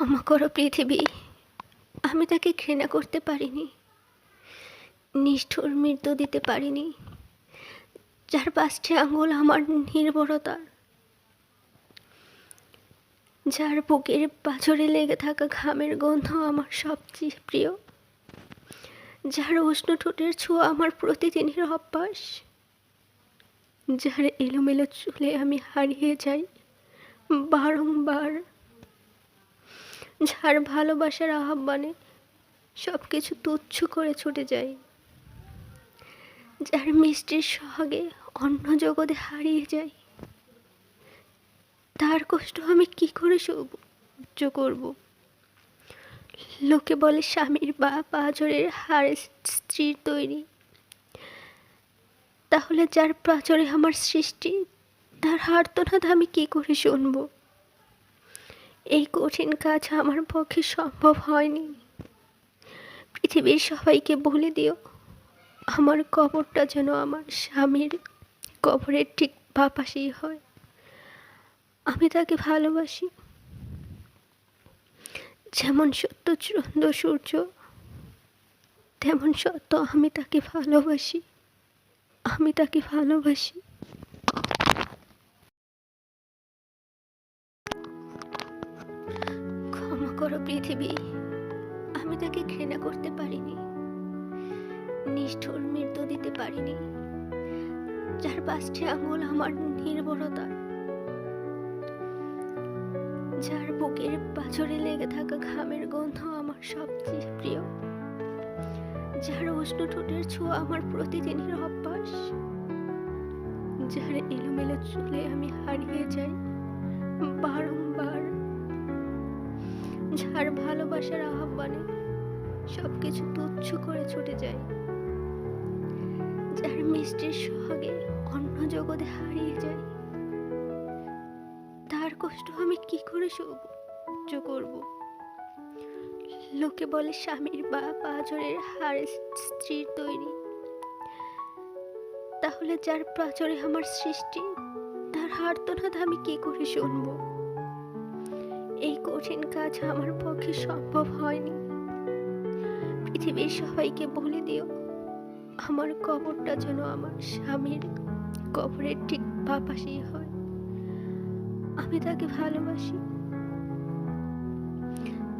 ক্ষমা করো পৃথিবী, আমি তাকে ঘৃণা করতে পারিনি, নিষ্ঠুর মৃত্যু দিতে পারিনি, যার 5টি আঙুল আমার নির্ভরতার, যার বুকের পাঁজরে লেগে থাকা ঘামের গন্ধ আমার সবচেয়ে প্রিয়, যার উষ্ণ ঠোঁটের ছোঁয়া আমার প্রতিদিনের অভ্যাস, যার এলোমেলো চুলে আমি হারিয়ে যাই বারংবার, যার ভালোবাসার আহ্বানে সব কিছু তুচ্ছ করে ছুটে যাই, যার মিষ্টির সোহাগে অন্য জগতে হারিয়ে যাই, তার কষ্ট আমি কি করে সহ্য করব? লোকে বলে স্বামীর বা পাঁজরের হাড়ে স্ত্রীর তৈরি, তাহলে যার পাঁজরে আমার সৃষ্টি, তার আর্তনাদ আমি কি করে শুনব? এই কঠিন কাজ আমার পক্ষে সম্ভব হয়নি। পৃথিবীর সবাইকে বলে দিও, আমার কবরটা যেন আমার স্বামীর কবরের ঠিক বাপাশেই হয়। আমি তাকে ভালোবাসি, যেমন সত্য চন্দ্র সূর্য, তেমন সত্য আমি তাকে ভালোবাসি, আমি তাকে ভালোবাসি। ক্ষমা করো পৃথিবী, আমি তাকে ঘৃণা করতে পারিনি, নিষ্ঠুর মৃত্যু দিতে পারিনি, যার 5টি আঙুল আমার নির্ভরতার, যার বুকের পাঁজরে লেগে থাকা ঘামের গন্ধ আমার সবচেয়ে প্রিয়, যার উষ্ণ ঠোঁটের ছোঁয়া আমার প্রতিদিনের অভ্যাস, যার এলোমেলো চুলে আমি হারিয়ে যাই বারংবার, যার ভালোবাসার আহ্বানে সবকিছু তুচ্ছ করে ছুটে যায়, যার মিষ্টির সোহাগে অন্য জগতে হারিয়ে যায়, তার কষ্ট আমি কি করে সহ্য করব? লোকে বলে স্বামীর বা পাঁজরের হাড়ে স্ত্রীর তৈরি, তাহলে যার পাঁজরে আমার সৃষ্টি, তার আর্তনাদ আমি কি করে শুনব? এই কঠিন কাজ আমার পক্ষে সম্ভব হয়নি। পৃথিবীর সবাইকে বলে দিও, আমার কবরটা যেন আমার স্বামীর কবরের ঠিক বাপাশেই হয়। আমি তাকে ভালোবাসি,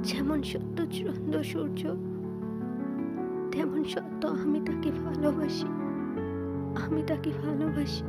যেমন সত্য চন্দ্র সূর্য, তেমন সত্য আমি তাকে ভালোবাসি, আমি তাকে ভালোবাসি।